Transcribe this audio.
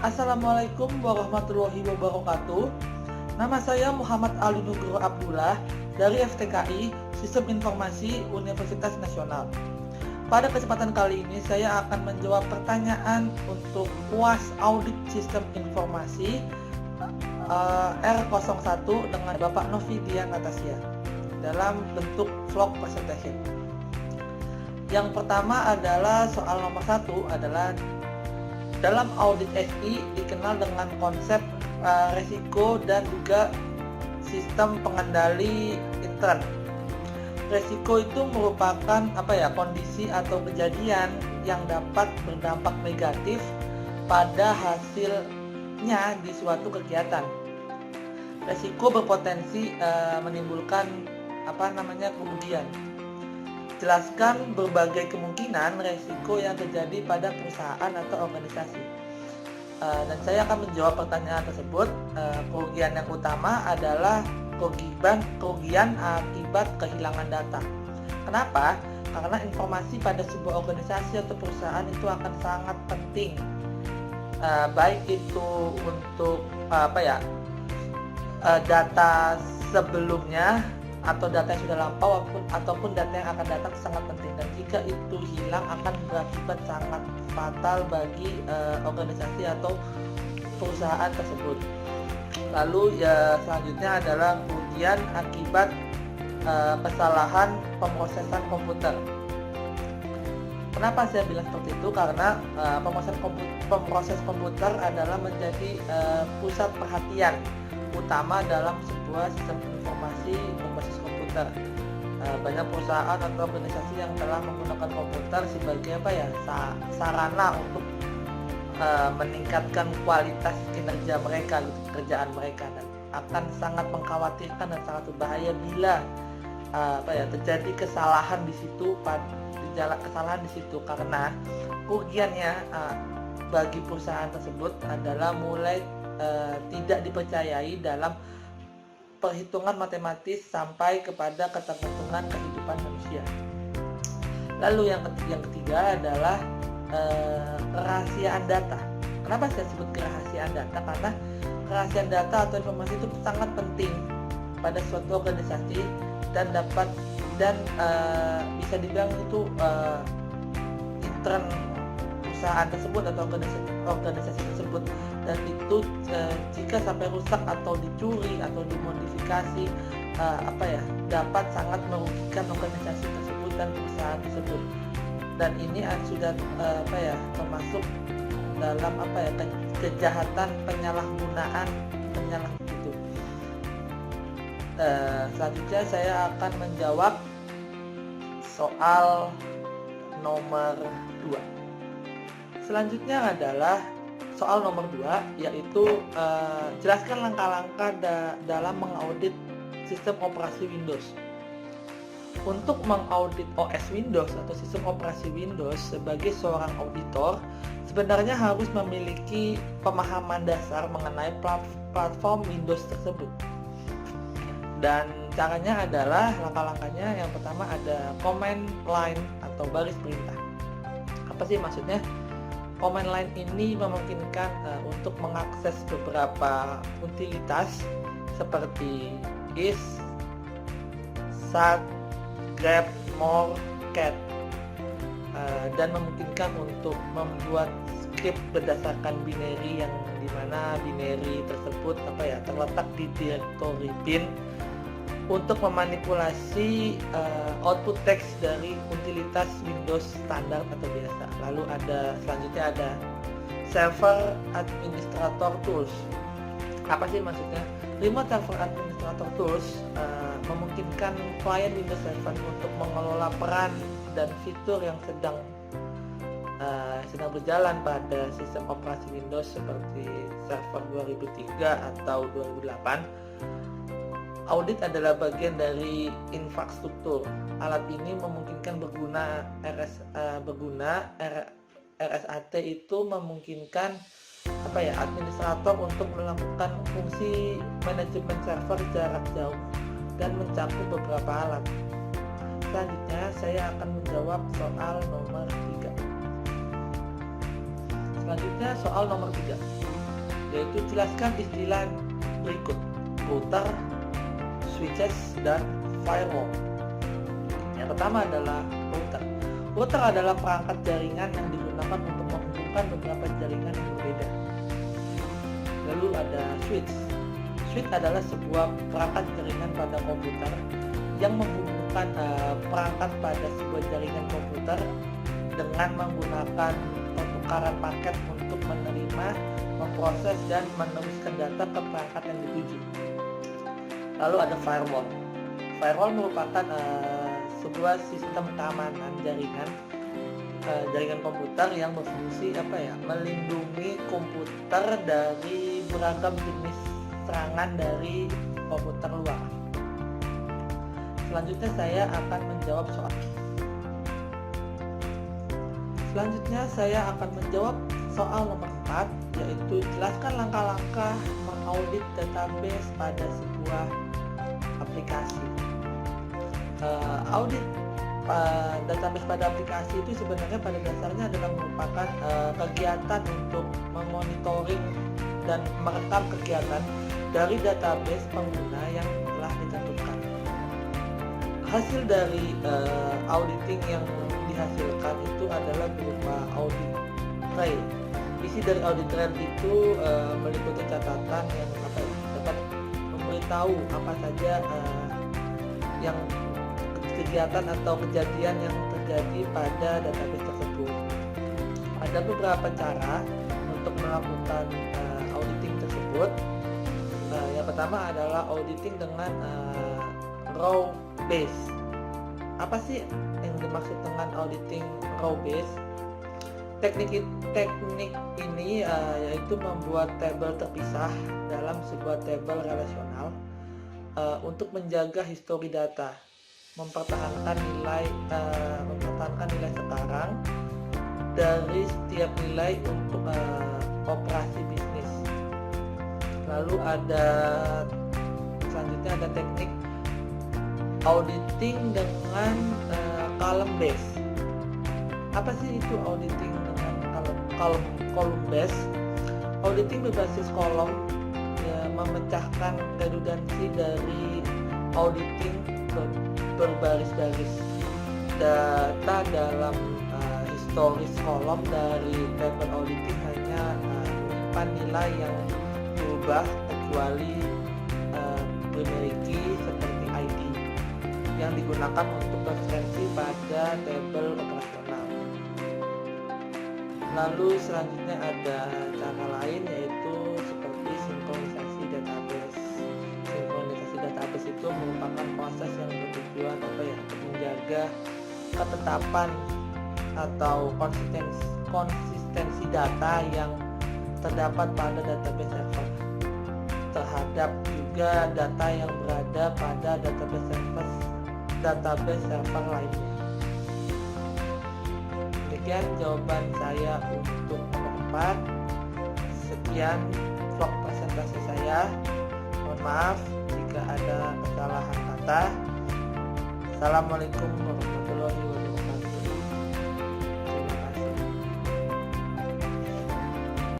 Assalamualaikum warahmatullahi wabarakatuh. Nama saya Muhammad Ali Nugroho Abdullah dari FTKI Sistem Informasi Universitas Nasional. Pada kesempatan kali ini saya akan menjawab pertanyaan untuk UAS Audit Sistem Informasi R01 dengan Bapak Novidia Natasya dalam bentuk vlog presentation. Yang pertama adalah soal nomor 1 adalah dalam audit SI dikenal dengan konsep resiko dan juga sistem pengendali intern. Resiko itu merupakan kondisi atau kejadian yang dapat berdampak negatif pada hasilnya di suatu kegiatan. Resiko berpotensi menimbulkan kerugian. Jelaskan berbagai kemungkinan resiko yang terjadi pada perusahaan atau organisasi. Dan saya akan menjawab pertanyaan tersebut. Kerugian yang utama adalah kerugian akibat kehilangan data. Kenapa? Karena informasi pada sebuah organisasi atau perusahaan itu akan sangat penting, baik itu untuk data sebelumnya atau data yang sudah lampau ataupun data yang akan datang sangat penting, dan jika itu hilang akan berakibat sangat fatal bagi organisasi atau perusahaan tersebut. Lalu selanjutnya adalah kerugian akibat kesalahan pemrosesan komputer. Kenapa saya bilang seperti itu? Karena pemroses komputer adalah menjadi pusat perhatian utama dalam sebuah sistem informasi berbasis komputer. Banyak perusahaan atau organisasi yang telah menggunakan komputer sebagai sarana untuk meningkatkan kualitas kinerja mereka, pekerjaan mereka, dan akan sangat mengkhawatirkan dan sangat berbahaya bila terjadi kesalahan di situ, karena kerugiannya bagi perusahaan tersebut adalah mulai tidak dipercayai dalam perhitungan matematis sampai kepada ketergantungan kehidupan manusia. Lalu yang ketiga adalah kerahasiaan data. Kenapa saya sebut kerahasiaan data? Karena kerahasiaan data atau informasi itu sangat penting pada suatu organisasi dan bisa dibilang itu intern perusahaan tersebut atau organisasi tersebut, dan itu jika sampai rusak atau dicuri atau dimodifikasi dapat sangat merugikan organisasi tersebut dan perusahaan tersebut, dan ini sudah termasuk dalam kejahatan penyalahgunaan itu. Selanjutnya saya akan menjawab soal nomor 2. Selanjutnya adalah soal nomor 2, yaitu jelaskan langkah-langkah dalam mengaudit sistem operasi Windows. Untuk mengaudit OS Windows atau sistem operasi Windows sebagai seorang auditor, sebenarnya harus memiliki pemahaman dasar mengenai platform Windows tersebut. Dan caranya adalah, langkah-langkahnya yang pertama ada command line atau baris perintah. Apa sih maksudnya? Command line ini memungkinkan untuk mengakses beberapa utilitas seperti is, sat, grep, more, cat, dan memungkinkan untuk membuat script berdasarkan binary, yang dimana binary tersebut terletak di direktori bin untuk memanipulasi output teks dari utilitas Windows standar atau biasa. Lalu selanjutnya ada server administrator tools. Apa sih maksudnya? Remote server administrator tools memungkinkan klien Windows 7 untuk mengelola peran dan fitur yang sedang berjalan pada sistem operasi Windows seperti server 2003 atau 2008. Audit adalah bagian dari infrastruktur. Alat ini memungkinkan RSAT itu memungkinkan administrator untuk melakukan fungsi manajemen server jarak jauh dan mencakup beberapa alat. Selanjutnya saya akan menjawab soal nomor 3. Selanjutnya soal nomor 3. yaitu jelaskan istilah berikut: router, switches, dan firewall. Yang pertama adalah router. Router adalah perangkat jaringan yang digunakan untuk menghubungkan beberapa jaringan yang berbeda. Lalu ada switch. Switch adalah sebuah perangkat jaringan pada komputer yang menghubungkan perangkat pada sebuah jaringan komputer dengan menggunakan pertukaran paket untuk menerima, memproses, dan meneruskan data ke perangkat yang dituju. Lalu ada firewall. Firewall merupakan sebuah sistem keamanan jaringan komputer yang berfungsi melindungi komputer dari beragam jenis serangan dari komputer luar. Selanjutnya saya akan menjawab soal nomor 4, yaitu jelaskan langkah-langkah mengaudit database pada sebuah aplikasi. Audit database pada aplikasi itu sebenarnya pada dasarnya adalah merupakan kegiatan untuk memonitoring dan merekam kegiatan dari database pengguna yang telah ditentukan. Hasil dari auditing yang dihasilkan itu adalah berupa audit trail. Isi dari audit trail itu meliputi catatan yang dapat memberitahu apa saja yang kegiatan atau kejadian yang terjadi pada database tersebut. Ada beberapa cara untuk melakukan auditing tersebut. Yang pertama adalah auditing dengan raw base. Apa sih yang dimaksud dengan auditing raw base? Teknik ini yaitu membuat tabel terpisah dalam sebuah tabel relasional untuk menjaga histori data, mempertahankan nilai sekarang dari setiap nilai untuk operasi bisnis. Lalu selanjutnya ada teknik auditing dengan column base. Apa sih itu auditing dengan column base? Auditing berbasis kolom memecahkan redundansi dari auditing berbaris-baris. Data dalam historis kolom dari tabel auditing hanya menyimpan nilai yang berubah kecuali primary seperti ID yang digunakan untuk referensi pada tabel operasional. Lalu selanjutnya ada cara lain, yaitu seperti sinkronisasi database. Sinkronisasi database itu merupakan proses yang bertujuan untuk menjaga ketetapan atau konsistensi data yang terdapat pada database server terhadap juga data yang berada pada database server lainnya. Demikian jawaban saya untuk nomor 4. Sekian vlog presentasi saya. Mohon maaf jika ada kesalahan kata. Assalamualaikum warahmatullahi wabarakatuh.